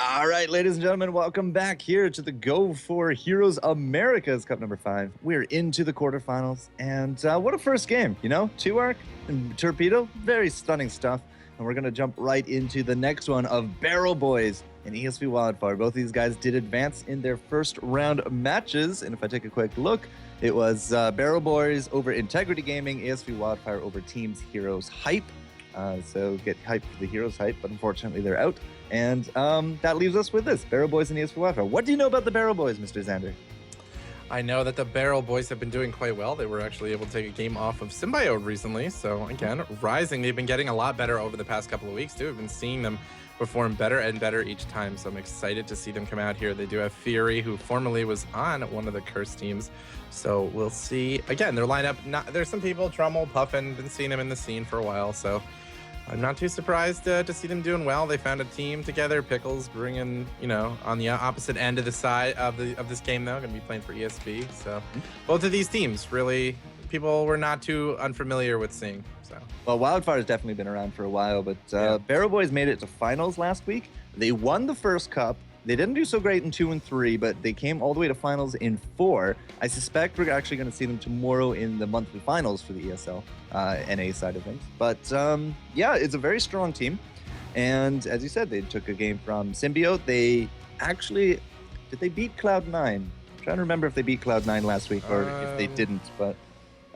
All right, ladies and gentlemen, welcome back here to the Go4Heroes Americas Cup number 5. We're into the quarterfinals, and what a first game, you know? 2-arc and Torpedo, very stunning stuff. And we're going to jump right into the next one of Barrel Boys and ESV Wildfire. Both of these guys did advance in their first round matches, and if I take a quick look, it was Barrel Boys over Integrity Gaming, ESV Wildfire over Teams Heroes Hype. So get hyped for the Heroes Hype, but unfortunately they're out. And that leaves us with this, Barrel Boys and ESV Wildfire. What do you know about the Barrel Boys, Mr. Xander? I know that the Barrel Boys have been doing quite well. They were actually able to take a game off of Symbiote recently. So again, rising. They've been getting a lot better over the past couple of weeks too. We've been seeing them perform better and better each time. So I'm excited to see them come out here. They do have Fury, who formerly was on one of the Curse teams. So we'll see. Again, their lineup, there's some people, Trummel, Puffin, been seeing them in the scene for a while. So I'm not too surprised to see them doing well. They found a team together. Pickles bringing, on the opposite end of the side of this game, though, going to be playing for ESV. So both of these teams, really, people were not too unfamiliar with seeing. So well, Wildfire's definitely been around for a while, but Barrel Boys made it to finals last week. They won the first cup. They didn't do so great in 2 and 3, but they came all the way to finals in 4. I suspect we're actually going to see them tomorrow in the monthly finals for the ESL NA side of things. But yeah, it's a very strong team. And as you said, they took a game from Symbiote. They actually, did they beat Cloud9? I'm trying to remember if they beat Cloud9 last week or if they didn't. But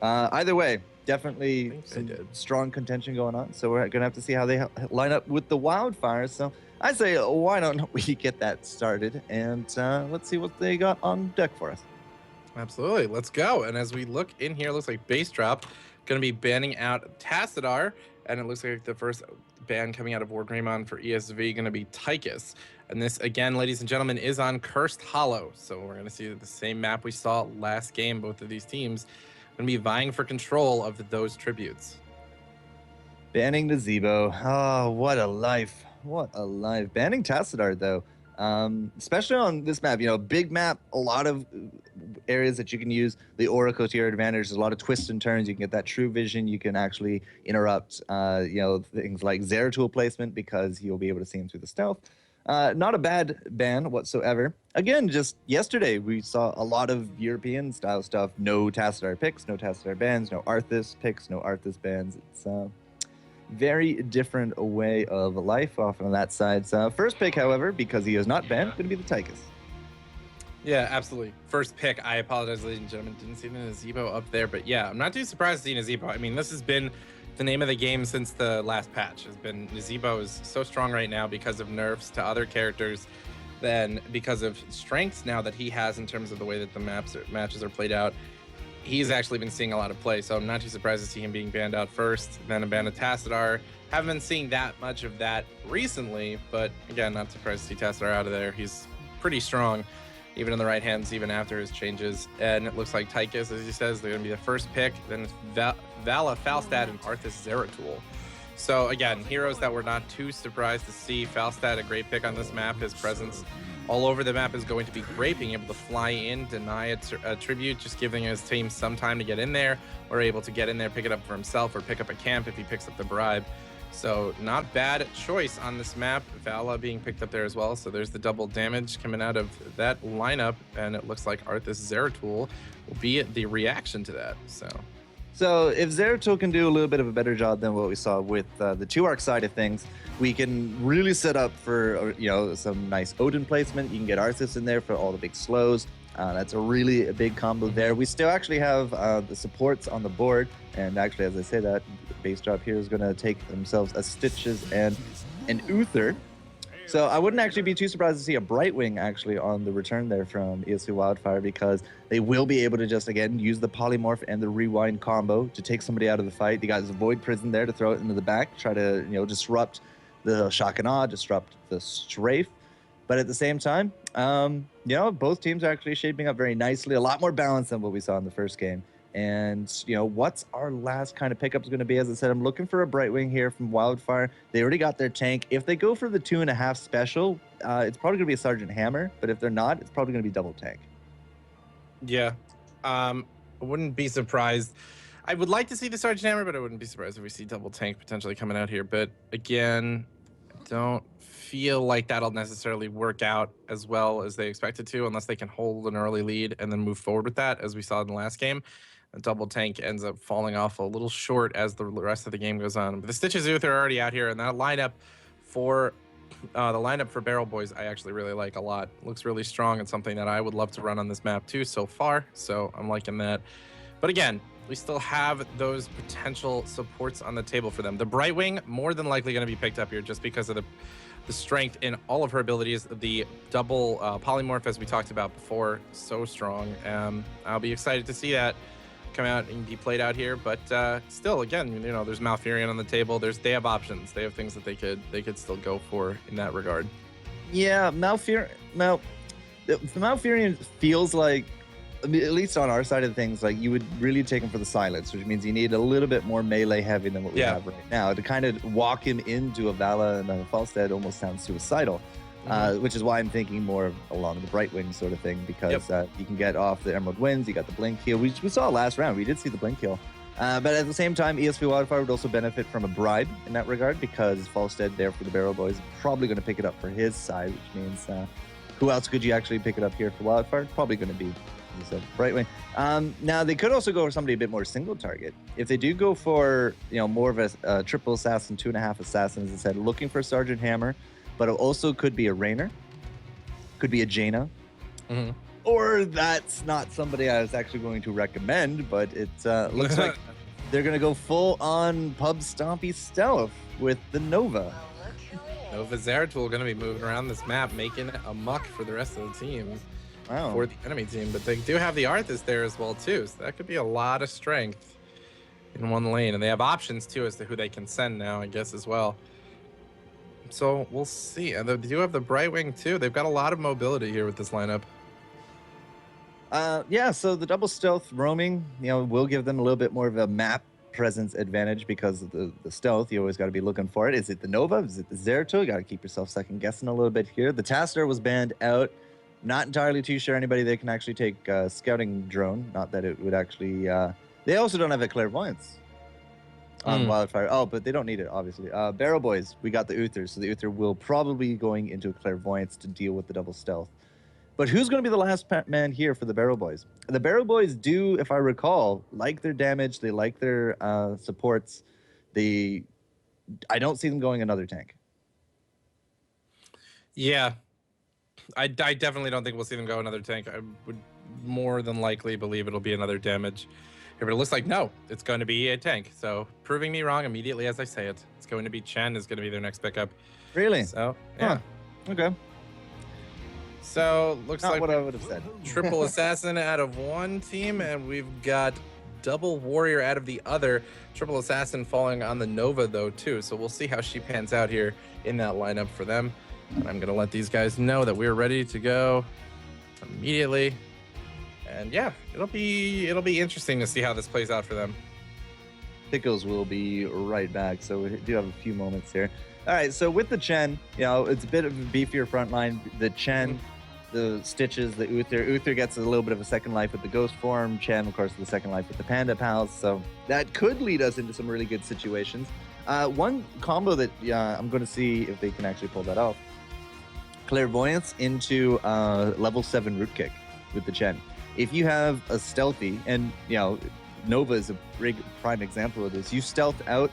either way, definitely some strong contention going on. So we're going to have to see how they line up with the Wildfires. So I say, why don't we get that started, and let's see what they got on deck for us. Absolutely, let's go. And as we look in here, it looks like Base Drop going to be banning out Tassadar, and it looks like the first ban coming out of War Greymon for ESV going to be Tychus. And this, again, ladies and gentlemen, is on Cursed Hollow. So we're going to see the same map we saw last game. Both of these teams going to be vying for control of those tributes. Banning the Zebo. Oh, what a life. What a life. Banning Tassadar, though, especially on this map, big map, a lot of areas that you can use the Oracle to your advantage. There's a lot of twists and turns. You can get that true vision. You can actually interrupt, things like Zeratul placement because you'll be able to see him through the stealth. Not a bad ban whatsoever. Again, just yesterday, we saw a lot of European-style stuff. No Tassadar picks, no Tassadar bans, no Arthas picks, no Arthas bans. It's very different way of life off on that side. So first pick, however, because he is not banned, going to be the Tychus. Yeah, absolutely. First pick, I apologize, ladies and gentlemen. Didn't see the Nazebo up there, but yeah, I'm not too surprised to see Nazebo. I mean, this has been the name of the game since the last patch. Has been Nazebo is so strong right now because of nerfs to other characters, then because of strengths now that he has in terms of the way that the matches are played out. He's actually been seeing a lot of play, so I'm not too surprised to see him being banned out first, then a ban of Tassadar. Haven't been seeing that much of that recently, but again, not surprised to see Tassadar out of there. He's pretty strong, even in the right hands, even after his changes. And it looks like Tychus, as he says, they're going to be the first pick. Then it's Vala, Falstad, and Arthas Zeratul. So again, heroes that we're not too surprised to see. Falstad, a great pick on this map. His presence all over the map is going to be great, being able to fly in, deny a tribute, just giving his team some time to get in there, or able to get in there, pick it up for himself, or pick up a camp if he picks up the bribe. So not bad choice on this map. Vala being picked up there as well. So there's the double damage coming out of that lineup, and it looks like Arthas Zeratul will be the reaction to that. So if Zeratul can do a little bit of a better job than what we saw with the 2-arc side of things, we can really set up for some nice Odin placement. You can get Arthas in there for all the big slows. That's a really big combo there. We still actually have the supports on the board, and actually, as I say that, Base Drop here is going to take themselves a Stitches and an Uther. So I wouldn't actually be too surprised to see a Brightwing actually on the return there from ESV Wildfire, because they will be able to just, again, use the Polymorph and the Rewind combo to take somebody out of the fight. You got his Void Prison there to throw it into the back, try to, disrupt the Shock and Awe, disrupt the Strafe. But at the same time, both teams are actually shaping up very nicely, a lot more balanced than what we saw in the first game. And, what's our last kind of pickups going to be? As I said, I'm looking for a Brightwing here from Wildfire. They already got their tank. If they go for the 2.5 special, it's probably going to be a Sergeant Hammer. But if they're not, it's probably going to be double tank. Yeah. I wouldn't be surprised. I would like to see the Sergeant Hammer, but I wouldn't be surprised if we see double tank potentially coming out here. But again, don't feel like that'll necessarily work out as well as they expect it to, unless they can hold an early lead and then move forward with that, as we saw in the last game. A double tank ends up falling off a little short as the rest of the game goes on. But the Stitches Uther are already out here, and that lineup for Barrel Boys I actually really like a lot. Looks really strong and something that I would love to run on this map too so far. So I'm liking that. But again, we still have those potential supports on the table for them. The Brightwing, more than likely going to be picked up here just because of the strength in all of her abilities. The double polymorph, as we talked about before, so strong. I'll be excited to see that come out and be played out here. But still, again, you know, there's Malfurion on the table. They have options. They have things that they could still go for in that regard. Yeah, the Malfurion feels like, I mean, at least on our side of things, like you would really take him for the silence, which means you need a little bit more melee heavy than what we have right now. To kind of walk him into a Vala and a Falstead almost sounds suicidal, which is why I'm thinking more along the Brightwing sort of thing, because you can get off the Emerald Winds, you got the Blink Heal. We saw last round, we did see the Blink Heal. But at the same time, ESV Wildfire would also benefit from a bribe in that regard, because Falstead there for the Barrel Boys is probably going to pick it up for his side, which means who else could you actually pick it up here for Wildfire? Probably going to be, as I said, Brightwing. Now they could also go for somebody a bit more single target. If they do go for, you know, more of a triple assassin, 2.5 assassins, as I said, looking for Sergeant Hammer, but it also could be a Rainer, could be a Jaina, or that's not somebody I was actually going to recommend, but it looks like they're going to go full on pub stompy stealth with the Nova. Nova Zeratul going to be moving around this map, making it a muck for the rest of the team. Wow. For the enemy team, but they do have the Arthas there as well too, so that could be a lot of strength in one lane, and they have options too as to who they can send now, I guess, as well. So we'll see. And they do have the Brightwing too. They've got a lot of mobility here with this lineup. Yeah, so the double stealth roaming, you know, will give them a little bit more of a map presence advantage, because of the stealth. You always got to be looking for it. Is it the Nova? Is it the Zeratul? You got to keep yourself second guessing a little bit here. The Taster was banned out. Not entirely too sure anybody that can actually take scouting drone. Not that it would actually. They also don't have a clairvoyance on Wildfire. Oh, but they don't need it, obviously. Barrel Boys, we got the Uther, so the Uther will probably be going into a clairvoyance to deal with the double stealth. But who's going to be the last man here for the Barrel Boys? The Barrel Boys do, if I recall, like their damage. They like their supports. I don't see them going another tank. Yeah. I definitely don't think we'll see them go another tank. I would more than likely believe it'll be another damage. But it looks like no, it's going to be a tank. So proving me wrong immediately as I say it. It's going to be Chen is going to be their next pickup. Really? So yeah. Huh. Okay. So looks Not like what I would have said. Triple assassin out of one team, and we've got double warrior out of the other. Triple assassin falling on the Nova though too. So we'll see how she pans out here in that lineup for them. And I'm gonna let these guys know that we're ready to go immediately. And yeah, it'll be interesting to see how this plays out for them. Pickles will be right back, so we do have a few moments here. All right, so with the Chen, you know, it's a bit of a beefier front line. The Chen, the Stitches, the Uther. Uther gets a little bit of a second life with the Ghost form. Chen, of course, the second life with the Panda Pals. So that could lead us into some really good situations. One combo that I'm going to see if they can actually pull that off. Clairvoyance into level 7 root kick with the Chen. If you have a stealthy, and you know, Nova is a prime example of this. You stealth out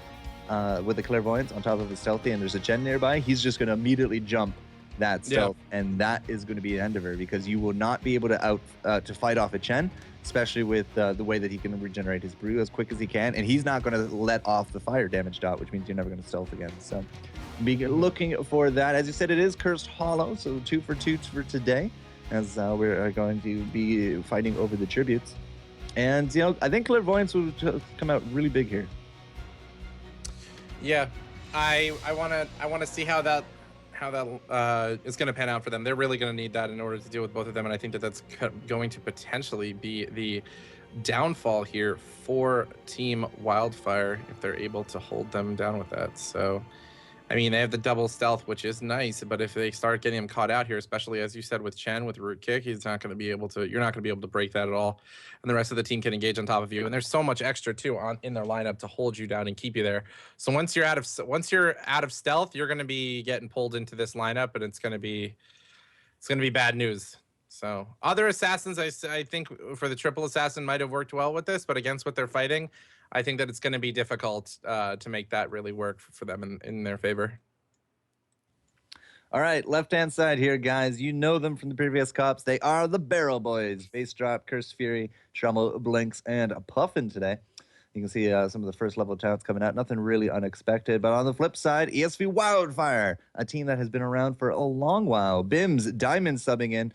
with a clairvoyance on top of a stealthy, and there's a Chen nearby. He's just going to immediately jump that stealth, and that is going to be the end of her, because you will not be able to fight off a Chen, especially with the way that he can regenerate his brew as quick as he can, and he's not going to let off the fire damage dot, which means you're never going to stealth again. So be looking for that. As you said, it is Cursed Hollow, so 2 for 2 for today, as we're going to be fighting over the tributes. And you know, I think Clairvoyance will come out really big here. Yeah, I want to see how that is going to pan out for them. They're really going to need that in order to deal with both of them, and I think that that's going to potentially be the downfall here for Team Wildfire if they're able to hold them down with that. So I mean, they have the double stealth, which is nice, but if they start getting him caught out here, especially as you said with Chen with root kick, he's not going to be able to. You're not going to be able to break that at all, and the rest of the team can engage on top of you. And there's so much extra too in their lineup to hold you down and keep you there. So once you're out of stealth, you're going to be getting pulled into this lineup, and it's going to be bad news. So other assassins, I think for the triple assassin might have worked well with this, but against what they're fighting, I think that it's going to be difficult to make that really work for them in their favor. All right, left-hand side here, guys. You know them from the previous cups. They are the Barrel Boys. Base Drop, Curse Fury, Trommel, Blinks, and Puffin today. You can see some of the first level talents coming out. Nothing really unexpected. But on the flip side, ESV Wildfire, a team that has been around for a long while. Bims, Diamond subbing in.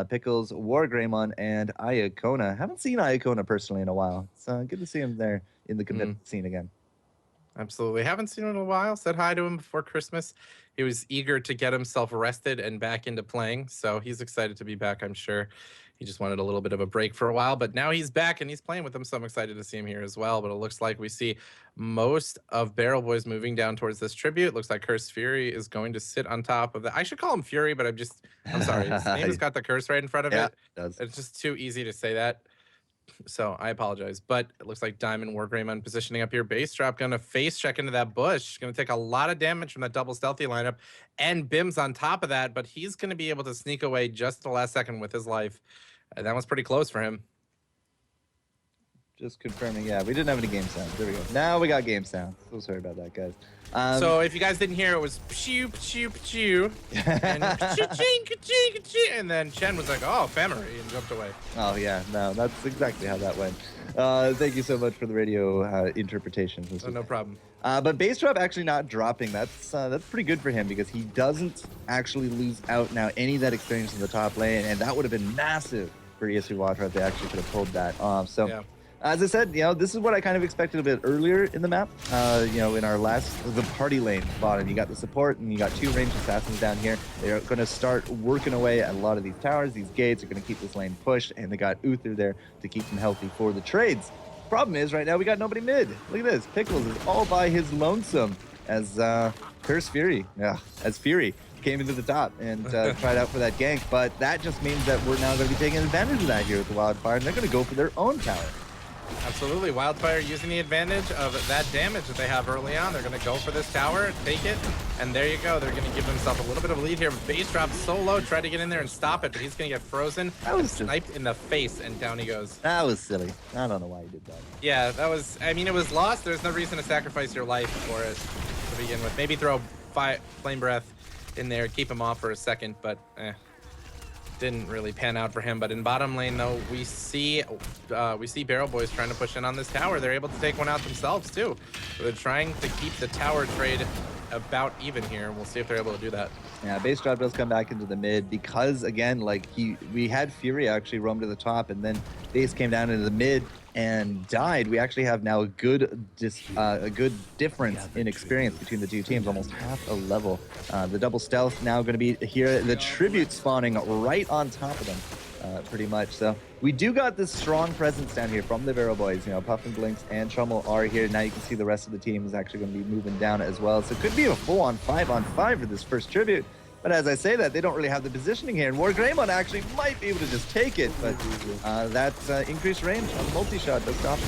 Pickles, Wargreymon, and Iacona. Haven't seen Iacona personally in a while. It's good to see him there in the commitment scene again. Absolutely. Haven't seen him in a while. Said hi to him before Christmas. He was eager to get himself rested and back into playing. So he's excited to be back, I'm sure. He just wanted a little bit of a break for a while, but now he's back and he's playing with them. So I'm excited to see him here as well. But it looks like we see most of Barrel Boys moving down towards this tribute. Looks like Curse Fury is going to sit on top of that. I should call him Fury, but I'm sorry. His name has got the curse right in front of it. It does. It's just too easy to say that. So I apologize, but it looks like Diamond Wargreymon positioning up here. Base Drop gonna face check into that bush. Gonna take a lot of damage from that double stealthy lineup, and Bim's on top of that, but he's gonna be able to sneak away just at the last second with his life. That was pretty close for him. Just confirming, yeah, we didn't have any game sounds. There we go. Now we got game sounds. So sorry about that, guys. So if you guys didn't hear, it was pshoo, pshoo, pshoo, and ka-ching, ka-ching, ka-ching, and then Chen was like, oh, ephemery, and jumped away. Oh, yeah, no, that's exactly how that went. Thank you so much for the radio interpretation. Oh, no problem. But Base Drop actually not dropping, that's pretty good for him because he doesn't actually lose out now any of that experience in the top lane, and that would have been massive for ESV Wildfire if they actually could have pulled that off. So. Yeah. As I said, this is what I kind of expected a bit earlier in the map. In our the party lane bottom, you got the support and you got two ranged assassins down here. They're going to start working away at a lot of these towers. These gates are going to keep this lane pushed, and they got Uther there to keep them healthy for the trades. Problem is, right now we got nobody mid. Look at this. Pickles is all by his lonesome as Curse Fury, as Fury came into the top and tried out for that gank. But that just means that we're now going to be taking advantage of that here with the Wildfire, and they're going to go for their own tower. Absolutely. Wildfire using the advantage of that damage that they have early on. They're going to go for this tower, take it, and there you go. They're going to give themselves a little bit of a lead here. Base Drop so low, tried to get in there and stop it, but he's going to get frozen. That was sniped in the face, and down he goes. That was silly. I don't know why he did that. Yeah, that was, I mean, it was lost. There's no reason to sacrifice your life for it to begin with. Maybe throw Flame Breath in there, keep him off for a second, but didn't really pan out for him. But in bottom lane, though, we see Barrel Boys trying to push in on this tower. They're able to take one out themselves too. So they're trying to keep the tower trade about even here. We'll see if they're able to do that. Yeah, Base Drop does come back into the mid because again, like we had Fury actually roam to the top, and then Base came down into the mid and died. We actually have now a good difference in experience between the two teams, almost half a level. The double stealth now going to be here. The tribute spawning right on top of them, pretty much. So we do got this strong presence down here from the Barrel Boys. Puffin, Blinks, and Trommel are here. Now you can see the rest of the team is actually going to be moving down as well. So it could be a full-on 5-on-5 for this first tribute. But as I say that, they don't really have the positioning here. And Wargreymon actually might be able to just take it. But that increased range on the multi-shot does stop it.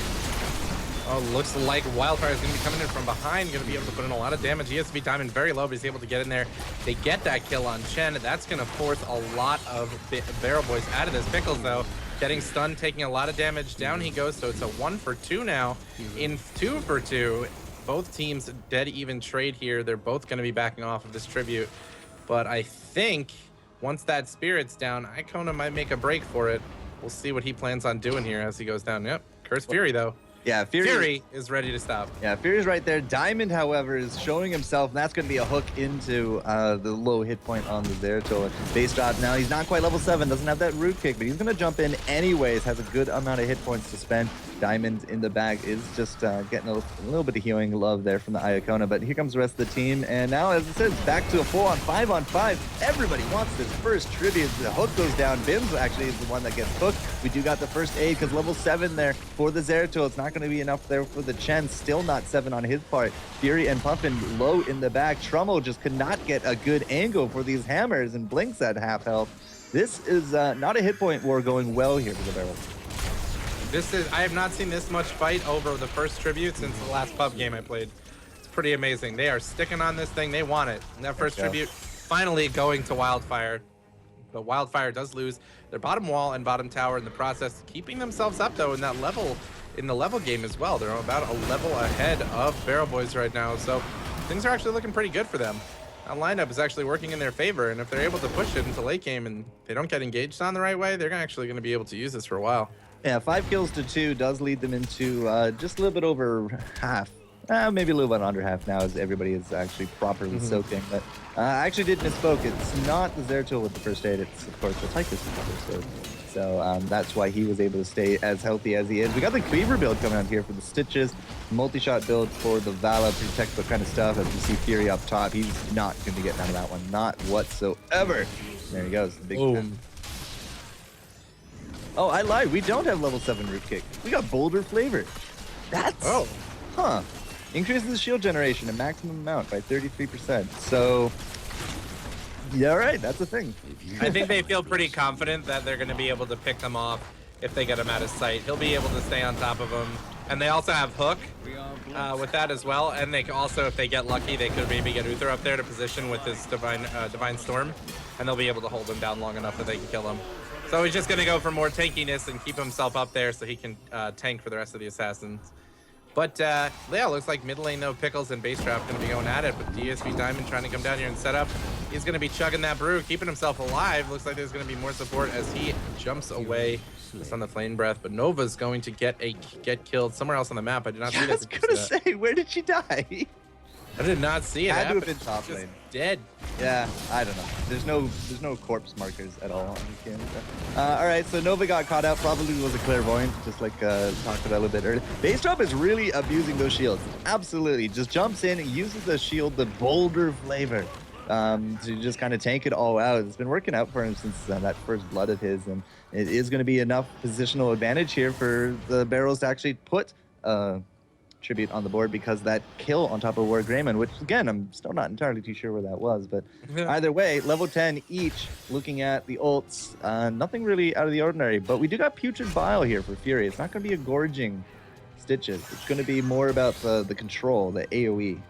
Oh, looks like Wildfire is going to be coming in from behind. Going to be able to put in a lot of damage. ESV Diamond very low, but he's able to get in there. They get that kill on Chen. That's going to force a lot of Barrel Boys out of this. Pickles, though, getting stunned, taking a lot of damage. Down he goes. So it's a 1 for 2 now. In 2 for 2, both teams dead even trade here. They're both going to be backing off of this tribute. But I think once that Spirit's down, Iacona might make a break for it. We'll see what he plans on doing here as he goes down. Yep, Curse Fury, though. Yeah, Fury is ready to stop. Yeah, Fury's right there. Diamond, however, is showing himself, and that's going to be a hook into the low hit point on the Zeratul. Base Drop now, he's not quite level 7, doesn't have that root kick, but he's going to jump in anyways, has a good amount of hit points to spend. Diamond in the bag is just getting a little bit of healing love there from the Iacona, but here comes the rest of the team, and now, as it says, back to a 4-on-5-on-5. Everybody wants this first tribute. The hook goes down. Bims actually is the one that gets hooked. We do got the first aid because level 7 there for the Zeratul. It's not going to be enough there for the Chen. Still not 7 on his part. Fury and Puffin low in the back. Trummel just could not get a good angle for these hammers, and Blinks at half health. This is not a hit point war going well here for the Barrels. I have not seen this much fight over the first tribute since the last pub game I played. It's pretty amazing. They are sticking on this thing. They want it. And that first tribute finally going to Wildfire. But Wildfire does lose their bottom wall and bottom tower in the process, keeping themselves up though in that level, in the level game as well. They're about a level ahead of Barrel Boys right now. So things are actually looking pretty good for them. That lineup is actually working in their favor, and if they're able to push it into late game and they don't get engaged on the right way, they're actually going to be able to use this for a while. Yeah, 5 kills to 2 does lead them into just a little bit over half. Maybe a little bit under half now, as everybody is actually properly soaking. But I actually did misspoke. It's not the Zeratul with the first aid. It's, of course, the Tychus with the first aid. So that's why he was able to stay as healthy as he is. We got the Cleaver build coming out here for the Stitches. Multi-shot build for the Vala, pretty textbook kind of stuff. As you see Fury up top, he's not going to get none of that one. Not whatsoever. There he goes. The big Boom. Oh, I lied. We don't have level 7 root kick. We got Boulder Flavor. That's... Oh. Huh. Increases the shield generation a maximum amount by 33%. So... Yeah, all right. That's a thing. I think they feel pretty confident that they're going to be able to pick them off if they get him out of sight. He'll be able to stay on top of them. And they also have Hook with that as well. And they can also, if they get lucky, they could maybe get Uther up there to position with his Divine Storm. And they'll be able to hold him down long enough that they can kill him. So he's just going to go for more tankiness and keep himself up there so he can tank for the rest of the assassins. But yeah, looks like mid lane, though, Pickles and Base Trap going to be going at it. But DSV Diamond trying to come down here and set up. He's going to be chugging that brew, keeping himself alive. Looks like there's going to be more support as he jumps away just on the Flame Breath. But Nova's going to get killed somewhere else on the map. I did not see that. I was going to say, where did she die? I did not see it. Had happen. to have been top lane. Dead. Yeah, I don't know. There's no corpse markers at all on the game. All right, so Nova got caught out. Probably was a clairvoyant, just like talked about a little bit earlier. Base Drop is really abusing those shields. Absolutely, just jumps in and uses the shield, the Boulder Flavor, to just kind of tank it all out. It's been working out for him since that first blood of his, and it is going to be enough positional advantage here for the Barrels to actually put tribute on the board, because that kill on top of War Greyman, which again I'm still not entirely too sure where that was, but either way, level 10 each. Looking at the ults, nothing really out of the ordinary, but we do got Putrid Bile here for Fury. It's not going to be a gorging Stitches. It's going to be more about the control, the AoE.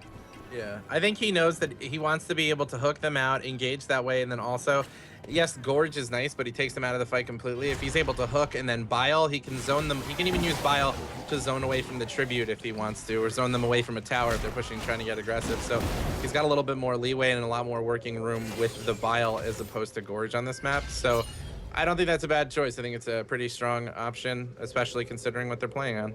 Yeah, I think he knows that he wants to be able to hook them out, engage that way, and then also, yes, Gorge is nice, but he takes them out of the fight completely. If he's able to hook and then Bile, he can zone them. He can even use Bile to zone away from the tribute if he wants to, or zone them away from a tower if they're pushing, trying to get aggressive. So he's got a little bit more leeway and a lot more working room with the Bile as opposed to Gorge on this map. So I don't think that's a bad choice. I think it's a pretty strong option, especially considering what they're playing on.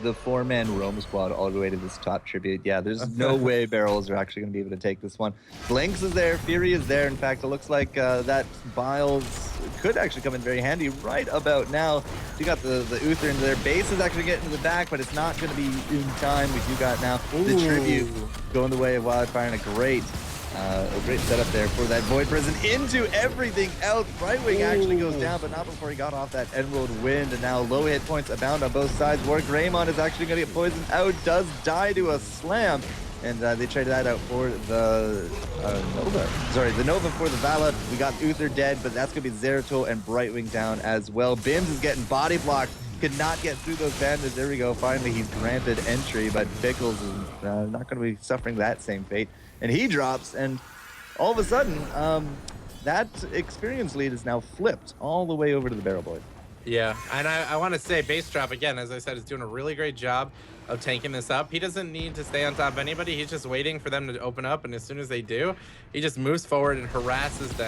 The 4-man roam squad all the way to this top tribute. Yeah, there's no way Barrels are actually going to be able to take this one. Blinks is there, Fury is there. In fact, it looks like that Biles could actually come in very handy right about now. You got the Uther into their base is actually getting to the back, but it's not going to be in time. We do got now the tribute going the way of Wildfire, and a great setup there for that Void Prison into everything else. Brightwing actually goes down, but not before he got off that Emerald Wind, and now low hit points abound on both sides. War Greymon is actually going to get poisoned out, does die to a slam, and they traded that out for the Nova. Sorry, the Nova for the Vala. We got Uther dead, but that's going to be Zeratul and Brightwing down as well. Bims is getting body blocked. Could not get through those bandits. There we go. Finally, he's granted entry, but Pickles is not going to be suffering that same fate. And he drops, and all of a sudden, that experience lead is now flipped all the way over to the Barrel Boys. Yeah, and I want to say Base Trap, again, as I said, is doing a really great job of tanking this up. He doesn't need to stay on top of anybody. He's just waiting for them to open up, and as soon as they do, he just moves forward and harasses the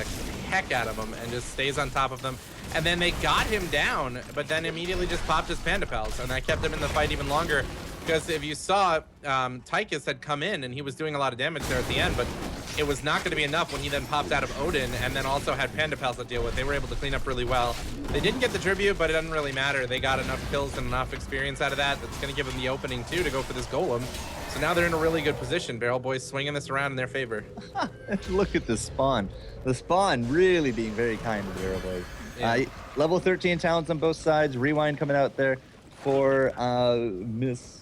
heck out of them and just stays on top of them. And then they got him down, but then immediately just popped his Panda Pals, and that kept him in the fight even longer. Because if you saw, Tychus had come in and he was doing a lot of damage there at the end, but it was not going to be enough when he then popped out of Odin and then also had Panda Pals to deal with. They were able to clean up really well. They didn't get the tribute, but it doesn't really matter. They got enough kills and enough experience out of that. That's going to give them the opening too to go for this golem. So now they're in a really good position. Barrel Boys swinging this around in their favor. Look at the spawn. The spawn really being very kind to the Barrel Boys. Yeah. Level 13 talents on both sides. Rewind coming out there for Miss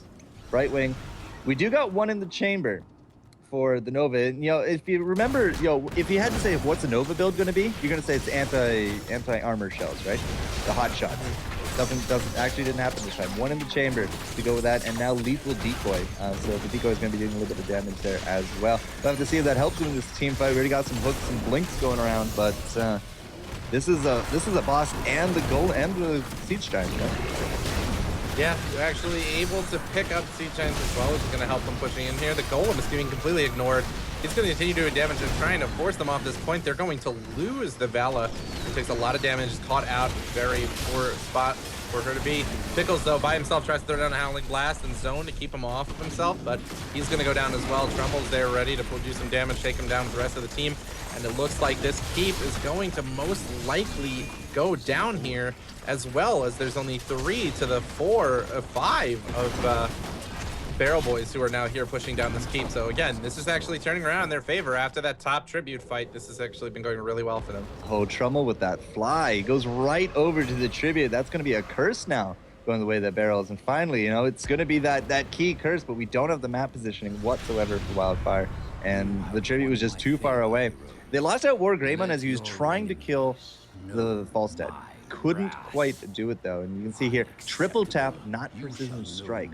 Brightwing. We do got one in the chamber for the Nova. And, you know, if you remember, you know, if you had to say what's a Nova build going to be, you're going to say it's anti-armor shells, right? The hot shots. Actually didn't happen this time. One in the chamber to go with that, and now lethal decoy. So the decoy is going to be doing a little bit of damage there as well. We'll have to see if that helps in this team fight. We already got some hooks and blinks going around, but this is a boss and the goal and the siege giant. Right? Yeah, you're actually able to pick up Siege Giants as well, which is going to help them pushing in here. The Golem is being completely ignored. He's going to continue doing damage and trying to force them off this point. They're going to lose the Vala, who takes a lot of damage, caught out, very poor spot for her to be. Pickles, though, by himself tries to throw down a Howling Blast and Zone to keep him off of himself, but he's going to go down as well. Trumbull's there ready to do some damage, take him down with the rest of the team. And it looks like this keep is going to most likely go down here, as well as there's only 3 to the 5 of Barrel Boys who are now here pushing down this keep. So again, this is actually turning around in their favor after that top tribute fight. This has actually been going really well for them. Oh, Trummel with that fly. He goes right over to the tribute. That's going to be a curse now, going the way that Barrels. And finally, you know, it's going to be that key curse, but we don't have the map positioning whatsoever for Wildfire. And the tribute was just too far away. They lost out War Greymon as he was trying to kill the Falstead. Couldn't quite do it though, and you can see here triple tap, not precision strike.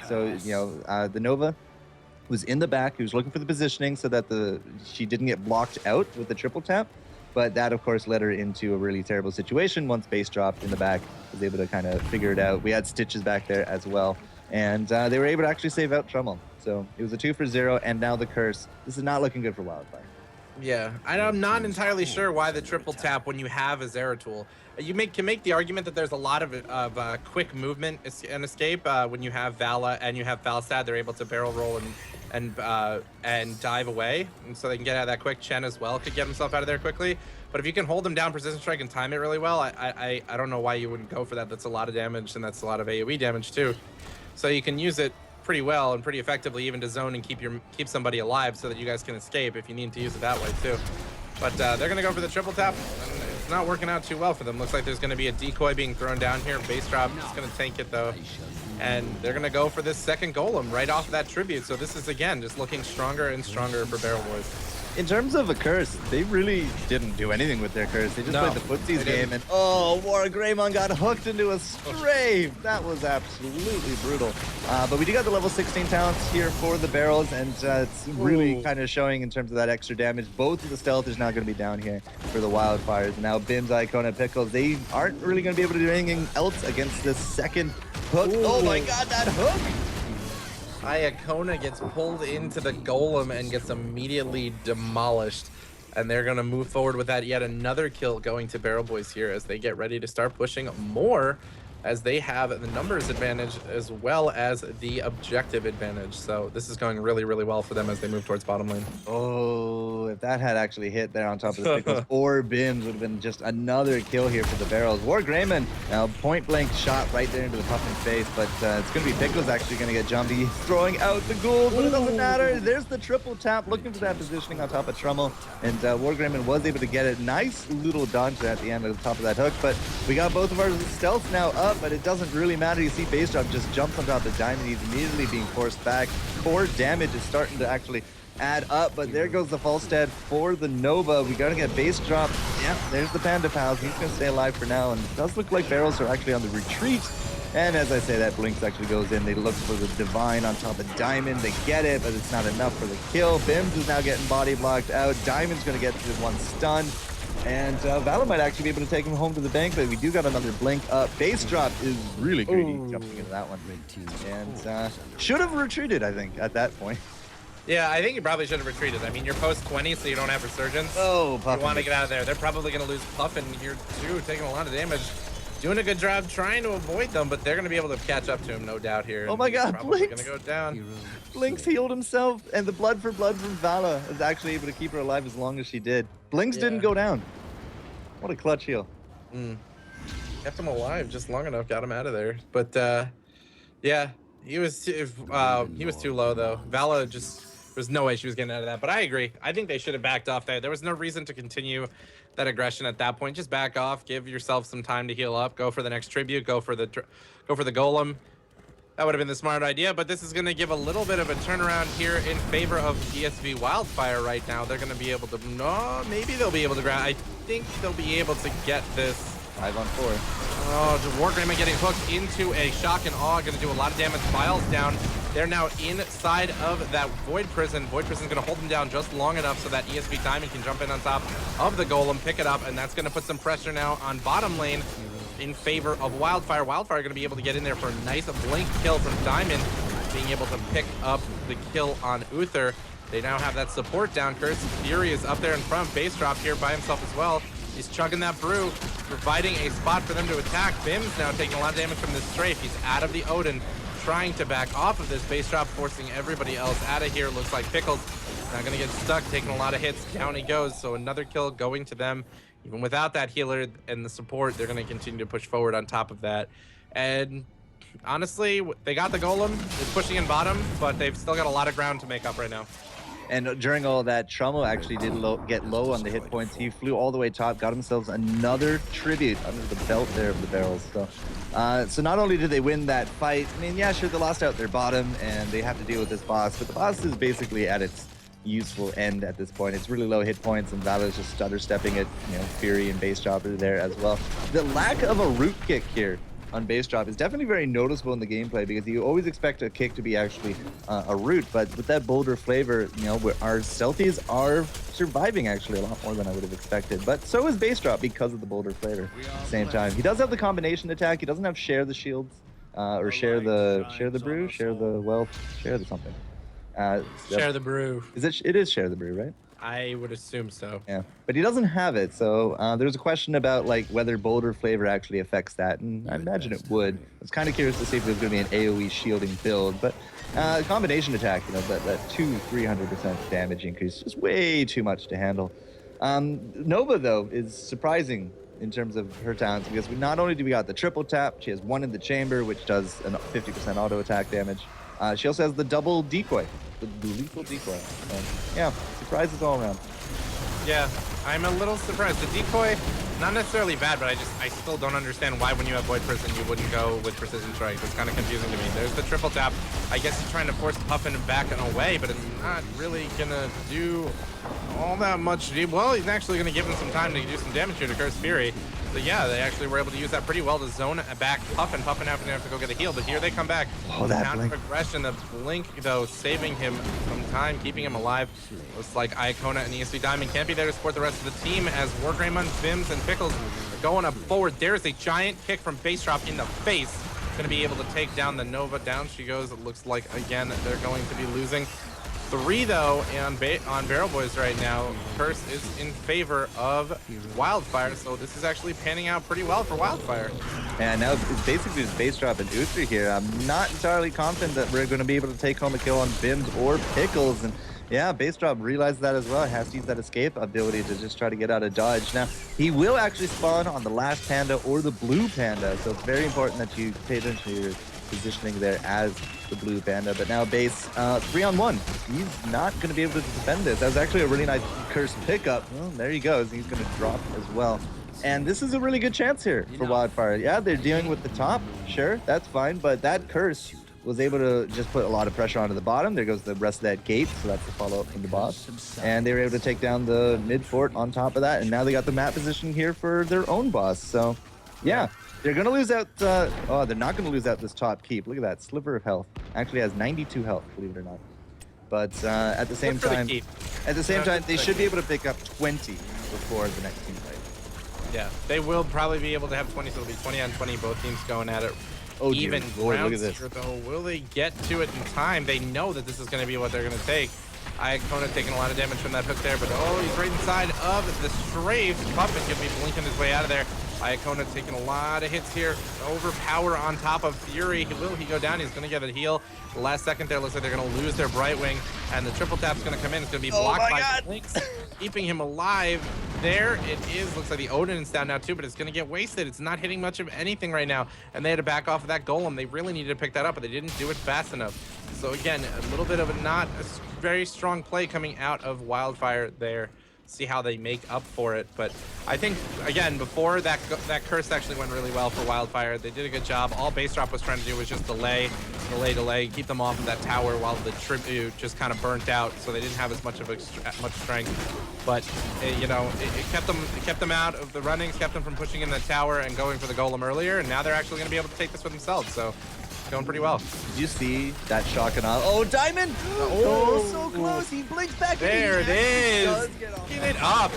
So you know the Nova was in the back. He was looking for the positioning so that she didn't get blocked out with the triple tap, but that of course led her into a really terrible situation. Once base dropped in the back, was able to kind of figure it out. We had Stitches back there as well, and they were able to actually save out Trummel. So it was a 2 for 0, and now the curse. This is not looking good for Wildfire. Yeah, I'm not entirely sure why the triple tap when you have a Zeratul. You can make the argument that there's a lot of quick movement and escape when you have Vala and you have Falstad. They're able to barrel roll and dive away, and so they can get out of that quick. Chen as well could get himself out of there quickly. But if you can hold them down, precision strike, and time it really well, I don't know why you wouldn't go for that. That's a lot of damage, and that's a lot of AoE damage too. So you can use it pretty well and pretty effectively, even to zone and keep somebody alive so that you guys can escape if you need to use it that way too. But they're gonna go for the triple tap, and it's not working out too well for them. Looks like there's gonna be a decoy being thrown down here. Base drop is gonna tank it though, and they're gonna go for this second golem right off that tribute. So this is again just looking stronger and stronger for Barrel Boys. In terms of a curse, they really didn't do anything with their curse. They just played the footsies game, and oh, War Greymon got hooked into a strafe. That was absolutely brutal. But we do got the level 16 talents here for the Barrels, and it's really kind of showing in terms of that extra damage. Both of the stealth is now going to be down here for the Wildfires. And now Bims, Icona, Pickles, they aren't really going to be able to do anything else against this second hook. Oh my god, that hook! Iacona gets pulled into the golem and gets immediately demolished, and they're going to move forward with that. Yet another kill going to Barrel Boys here as they get ready to start pushing more, as they have the numbers advantage as well as the objective advantage. So this is going really, really well for them as they move towards bottom lane. Oh, if that had actually hit there on top of the Pickles or Bims, would have been just another kill here for the Barrels. War Greymon, now point blank shot right there into the Puffin face, but it's going to be Pickles actually going to get jumpy. He's throwing out the ghouls, but it doesn't matter. There's the triple tap, looking for that positioning on top of Trummel, and War Greymon was able to get it. Nice little dodge at the end of the top of that hook, but we got both of our stealths now up, but it doesn't really matter. You see base drop just jumps on top of Diamond. He's immediately being forced back. 4 damage is starting to actually add up, but there goes the Falstead for the Nova. We gotta get base drop. Yep, there's the Panda Pals. He's gonna stay alive for now, and it does look like Barrels are actually on the retreat. And as I say, that Blinks actually goes in. They look for the Divine on top of Diamond. They get it, but it's not enough for the kill. Bims is now getting body blocked out. Diamond's gonna get to the 1 stun. And Vala might actually be able to take him home to the bank, but we do got another blink up. Base drop is really greedy jumping into that one. And should have retreated, I think, at that point. Yeah, I think you probably should have retreated. I mean, you're post 20, so you don't have Resurgence. Oh, Puffin. You want to get out of there. They're probably going to lose Puffin here, too, taking a lot of damage. doing a good job trying to avoid them, but they're going to be able to catch up to him, no doubt here. Oh my God, probably Blinks. going to go down. Blinks healed himself, and the blood for blood from Vala is actually able to keep her alive as long as she did. Blinks didn't go down. What a clutch heal. Kept him alive just long enough, got him out of there. But yeah, he was too low though. Vala just, there's no way she was getting out of that. But I agree. I think they should have backed off there. There was no reason to continue that aggression at that point. Just back off, give yourself some time to heal up, go for the next tribute, go for the golem. That would have been the smart idea, but this is going to give a little bit of a turnaround here in favor of ESV Wildfire right now. They're going to be able to, no, maybe they'll be able to grab, I think they'll be able to get this. 5 on 4. Oh, Wargreymon getting hooked into a shock and awe, going to do a lot of damage. Files down. They're now inside of that Void Prison. Void Prison's going to hold them down just long enough so that ESV Diamond can jump in on top of the Golem, pick it up, and that's going to put some pressure now on bottom lane in favor of Wildfire. Wildfire going to be able to get in there for a nice blink kill from Diamond, being able to pick up the kill on Uther. They now have that support down. Curse Fury is up there in front. Base drop here by himself as well. He's chugging that brew, providing a spot for them to attack. Bim's now taking a lot of damage from this strafe. He's out of the Odin, trying to back off of this base drop, forcing everybody else out of here. Looks like Pickles not going to get stuck, taking a lot of hits. Down he goes, so another kill going to them. Even without that healer and the support, they're going to continue to push forward on top of that. And honestly, they got the Golem. It's pushing in bottom, but they've still got a lot of ground to make up right now. And during all that, Trummo actually did get low on the hit points. He flew all the way top, got himself another tribute under the belt there of the barrels. So not only did they win that fight, I mean, yeah, sure, they lost out their bottom, and they have to deal with this boss, but the boss is basically at its useful end at this point. It's really low hit points, and Vala's just stutter stepping it. You know, Fury and base drop are there as well. The lack of a root kick here on base drop is definitely very noticeable in the gameplay, because you always expect a kick to be actually a root, but with that boulder flavor, you know, our stealthies are surviving actually a lot more than I would have expected. But so is base drop because of the boulder flavor at the same time. He does have the combination attack. He doesn't have share the shields or share the brew, share the wealth, share the something. Share the brew. It is share the brew, right? I would assume so. Yeah, but he doesn't have it, so there's a question about like whether boulder flavor actually affects that, and I imagine it would. I was kind of curious to see if it was going to be an AoE shielding build, but combination attack, you know, that 300% damage increase, just way too much to handle. Nova though is surprising in terms of her talents, because not only do we got the triple tap, she has one in the chamber, which does a 50% auto attack damage. She also has the double decoy, the lethal decoy. Yeah, surprises all around. Yeah, I'm a little surprised. The decoy, not necessarily bad, but I still don't understand why when you have Void Prison you wouldn't go with Precision Strike. It's kind of confusing to me. There's the triple tap. I guess he's trying to force Puffin back and away, but it's not really gonna do all that much. Well, he's actually gonna give him some time to do some damage here to Curse Fury. So yeah, they actually were able to use that pretty well to zone back Puffin. Puffin having to have to go get a heal, but here they come back. Oh, that blink. Aggression, the blink though, saving him some time, keeping him alive. Looks like Iacona and ESV Diamond can't be there to support the rest of the team, as Wargreymon, Bims, and Pickles are going up forward. There's a giant kick from base drop in the face. Gonna be able to take down the Nova. Down she goes. It looks like again they're going to be losing. 3 though on Barrel Boys right now. Curse is in favor of Wildfire, so this is actually panning out pretty well for Wildfire. And now it's basically just base drop and Uther here. I'm not entirely confident that we're going to be able to take home a kill on Bims or Pickles. And yeah, base drop realized that as well. Has to use that escape ability to just try to get out of dodge. Now, he will actually spawn on the last panda or the blue panda, so it's very important that you pay attention to your positioning there as the blue panda. But now base 3-on-1. He's not going to be able to defend this. That was actually a really nice curse pickup. Well, there he goes. He's going to drop as well. And this is a really good chance here for Wildfire. Yeah, they're dealing with the top. Sure, that's fine. But that curse was able to just put a lot of pressure onto the bottom. There goes the rest of that gate. So that's the follow-up from the boss. And they were able to take down the mid fort on top of that. And now they got the map position here for their own boss. So yeah. They're going to lose out, oh, they're not going to lose out this top keep. Look at that, sliver of health. Actually has 92 health, believe it or not. But at the same time, they should be able to pick up 20 before the next team fight. Yeah, they will probably be able to have 20, so it'll be 20 on 20, both teams going at it. Oh, even Lord, look at rounds this. here, though. Will they get to it in time? They know that this is going to be what they're going to take. Iacona taking a lot of damage from that hook there, but oh, he's right inside of the strafe. Puppet gonna be blinking his way out of there. Iacona taking a lot of hits here. Overpower on top of Fury. Will he go down? He's going to get a heal. The last second there looks like they're going to lose their Brightwing, and the triple tap's going to come in. It's going to be blocked by Blinks, keeping him alive. There it is. Looks like the Odin is down now too, but it's going to get wasted. It's not hitting much of anything right now, and they had to back off of that Golem. They really needed to pick that up, but they didn't do it fast enough. So again, a little bit of a not a very strong play coming out of Wildfire there. See how they make up for it, but I think again before that curse actually went really well for Wildfire. They did a good job. All base drop was trying to do was just delay, keep them off of that tower while the tribute just kind of burnt out, so they didn't have as much strength. But you know, it kept them out of the runnings, kept them from pushing in the tower and going for the golem earlier, and now they're actually going to be able to take this for themselves. So. Going pretty well. Did you see that shock and awe? Oh, Diamond! Oh, so close. He blinks back. There it is. Get it up.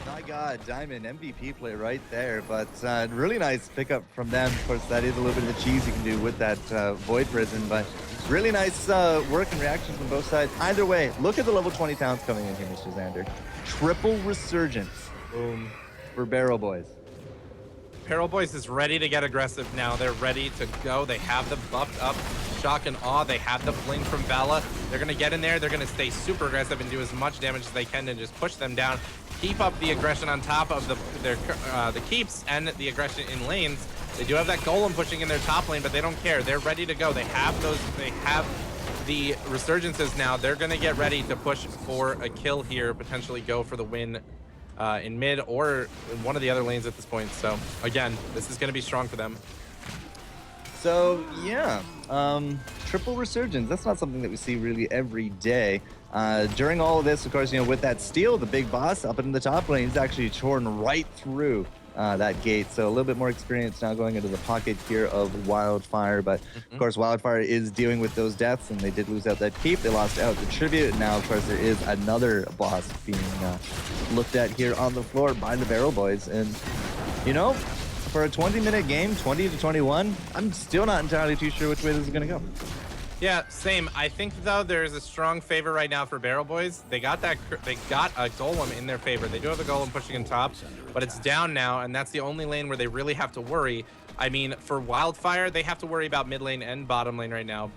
My God, Diamond MVP play right there. But really nice pickup from them. Of course, that is a little bit of the cheese you can do with that Void Prison. But really nice work and reaction from both sides. Either way, look at the level 20 towns coming in here, Mr. Xander. Triple Resurgence. Boom. For Barrel Boys. Barrel Boys is ready to get aggressive now. They're ready to go. They have the buffed up shock and awe. They have the blink from Vala. They're going to get in there. They're going to stay super aggressive and do as much damage as they can and just push them down. Keep up the aggression on top of the keeps and the aggression in lanes. They do have that golem pushing in their top lane, but they don't care. They're ready to go. They have the resurgences now. They're going to get ready to push for a kill here, potentially go for the win in mid or in one of the other lanes at this point. So again, this is going to be strong for them. So yeah, triple resurgence. That's not something that we see really every day. During all of this, of course, you know, with that steal, the big boss up in the top lane is actually torn right through that gate. So a little bit more experience now going into the pocket here of Wildfire. But of course, Wildfire is dealing with those deaths, and they did lose out that keep. They lost out the tribute. And now, of course, there is another boss being looked at here on the floor by the Barrel Boys. And, you know, for a 20-minute game, 20 to 21, I'm still not entirely too sure which way this is going to go. Yeah, same. I think though there is a strong favor right now for Barrel Boys. They got a golem in their favor. They do have a golem pushing in top, but it's down now, and that's the only lane where they really have to worry. I mean, for Wildfire, they have to worry about mid lane and bottom lane right now.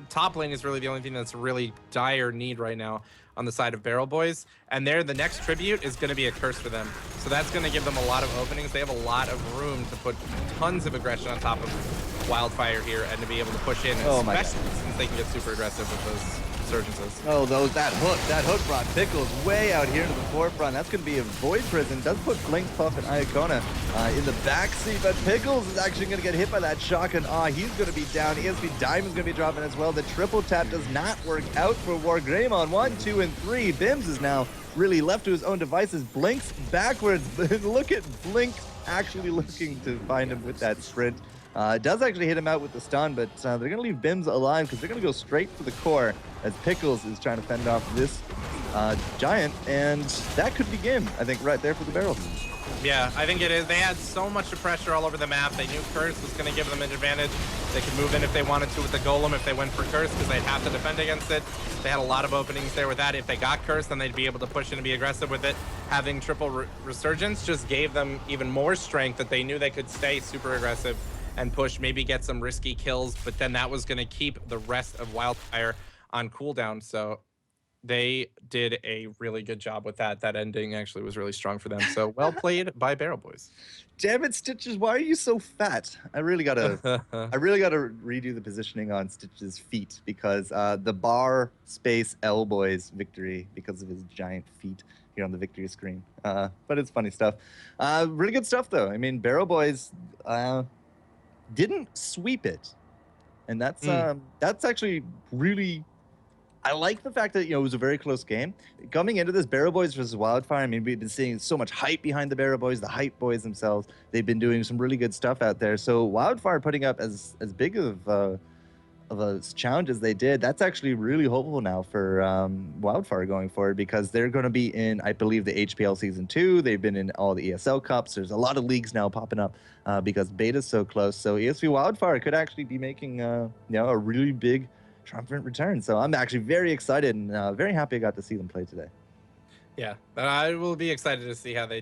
Top lane is really the only thing that's really dire need right now on the side of Barrel Boys, and the next tribute is going to be a curse for them. So that's going to give them a lot of openings. They have a lot of room to put tons of aggression on top of Wildfire here and to be able to push in, especially since they can get super aggressive with those resurgences. Oh, that hook brought Pickles way out here into the forefront. That's going to be a Void Prison. Does put Blink, Puff, and Iacona in the backseat, but Pickles is actually going to get hit by that shock and awe. He's going to be down. ESV Diamond's going to be dropping as well. The triple tap does not work out for Wargreymon on 1, 2, and 3. Bims is now really left to his own devices. Blinks backwards. Look at Blink actually looking to find him with that sprint. It does actually hit him out with the stun, but they're going to leave Bims alive because they're going to go straight for the core as Pickles is trying to fend off this giant, and that could be game, I think, right there for the Barrels. Yeah, I think it is. They had so much pressure all over the map. They knew Curse was going to give them an advantage. They could move in if they wanted to with the Golem if they went for Curse because they'd have to defend against it. They had a lot of openings there with that. If they got Curse, then they'd be able to push in and be aggressive with it. Having triple Resurgence just gave them even more strength that they knew they could stay super aggressive and push, maybe get some risky kills, but then that was going to keep the rest of Wildfire on cooldown. So they did a really good job with that. That ending actually was really strong for them. So well played by Barrel Boys. Damn it, Stitches, why are you so fat? I really gotta redo the positioning on Stitch's feet because the bar space L Boys victory because of his giant feet here on the victory screen. But it's funny stuff. Really good stuff though. I mean, Barrel Boys didn't sweep it, and that's actually really. I like the fact that, you know, it was a very close game. Coming into this, Barrel Boys versus Wildfire, I mean, we've been seeing so much hype behind the Barrel Boys, the hype boys themselves. They've been doing some really good stuff out there. So Wildfire putting up as big of a challenge as they did, that's actually really hopeful now for Wildfire going forward because they're going to be in, I believe, the HPL Season 2. They've been in all the ESL Cups. There's a lot of leagues now popping up because beta's so close. So ESV Wildfire could actually be making, you know, a really big triumphant return. So I'm actually very excited and very happy I got to see them play today. Yeah, I will be excited to see how they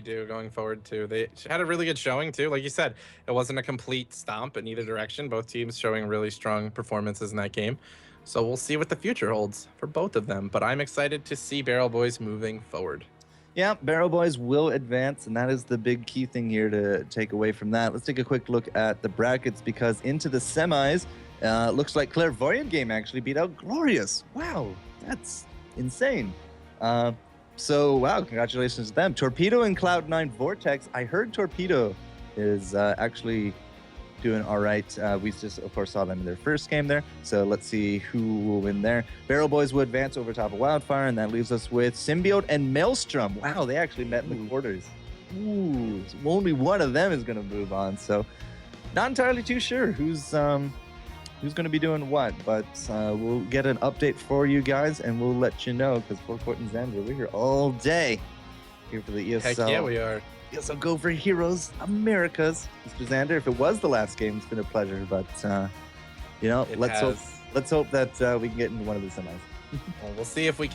do going forward too. They had a really good showing too. Like you said, it wasn't a complete stomp in either direction. Both teams showing really strong performances in that game. So we'll see what the future holds for both of them. But I'm excited to see Barrel Boys moving forward. Yeah, Barrel Boys will advance, and that is the big key thing here to take away from that. Let's take a quick look at the brackets, because into the semis, looks like Clairvoyant Game actually beat out Glorious. Wow, that's insane. So, wow, congratulations to them. Torpedo and Cloud9 Vortex. I heard Torpedo is actually doing all right. We just, of course, saw them in their first game there. So let's see who will win there. Barrel Boys will advance over top of Wildfire, and that leaves us with Symbiote and Maelstrom. Wow, they actually met in the quarters. Ooh, so only one of them is going to move on. So not entirely too sure who's going to be doing what, but we'll get an update for you guys, and we'll let you know, because FourCourt and Xander, we're here all day here for the ESL. Heck yeah, we are. ESL Go4Heroes Americas. Mr. Xander, if it was the last game, it's been a pleasure, but let's hope that we can get into one of the semis. Well, we'll see if we can.